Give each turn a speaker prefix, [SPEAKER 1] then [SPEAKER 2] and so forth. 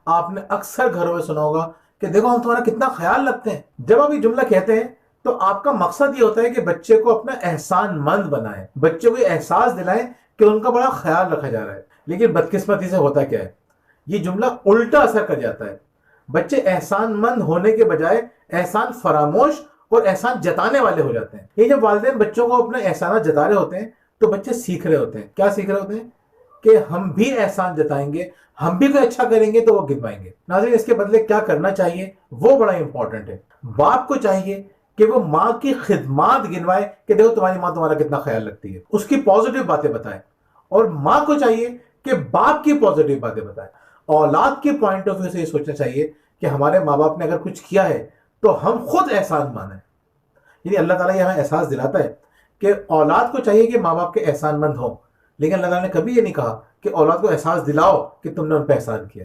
[SPEAKER 1] आपने अक्सर घरों में सुना होगा कि देखो हम तुम्हारा कितना ख्याल रखते हैं। जब आप ये जुमला कहते हैं तो आपका मकसद ये होता है कि बच्चे को अपना एहसानमंद बनाए, बच्चे को ये एहसास दिलाएं कि उनका बड़ा ख्याल रखा जा रहा है। लेकिन बदकिस्मती से होता क्या है, ये जुमला उल्टा असर कर जाता है। बच्चे एहसानमंद होने के बजाय एहसान फरामोश और एहसान जताने वाले हो जाते हैं। ये जब वालिदैन बच्चों को अपना एहसान जता रहे होते हैं तो बच्चे सीख रहे होते हैं। क्या सीख रहे होते हैं? कि हम भी एहसान जताएंगे, हम भी कोई अच्छा करेंगे तो वो गिनवाएंगे। नाज़रीन, इसके बदले क्या करना चाहिए वो बड़ा इंपॉर्टेंट है। बाप को चाहिए कि वो माँ की खिदमात गिनवाए कि देखो तुम्हारी माँ तुम्हारा कितना ख्याल रखती है, उसकी पॉजिटिव बातें बताए। और माँ को चाहिए कि बाप की पॉजिटिव बातें बताए। औलाद के पॉइंट ऑफ व्यू से ये सोचना चाहिए कि हमारे माँ बाप ने अगर कुछ किया है तो हम खुद एहसान माने। यानी अल्लाह ताला ये हमें एहसास दिलाता है कि औलाद को चाहिए कि माँ बाप के एहसानमंद हो, लेकिन अल्लाह ताला ने कभी ये नहीं कहा कि औलाद को एहसास दिलाओ कि तुमने उन पर एहसान किया।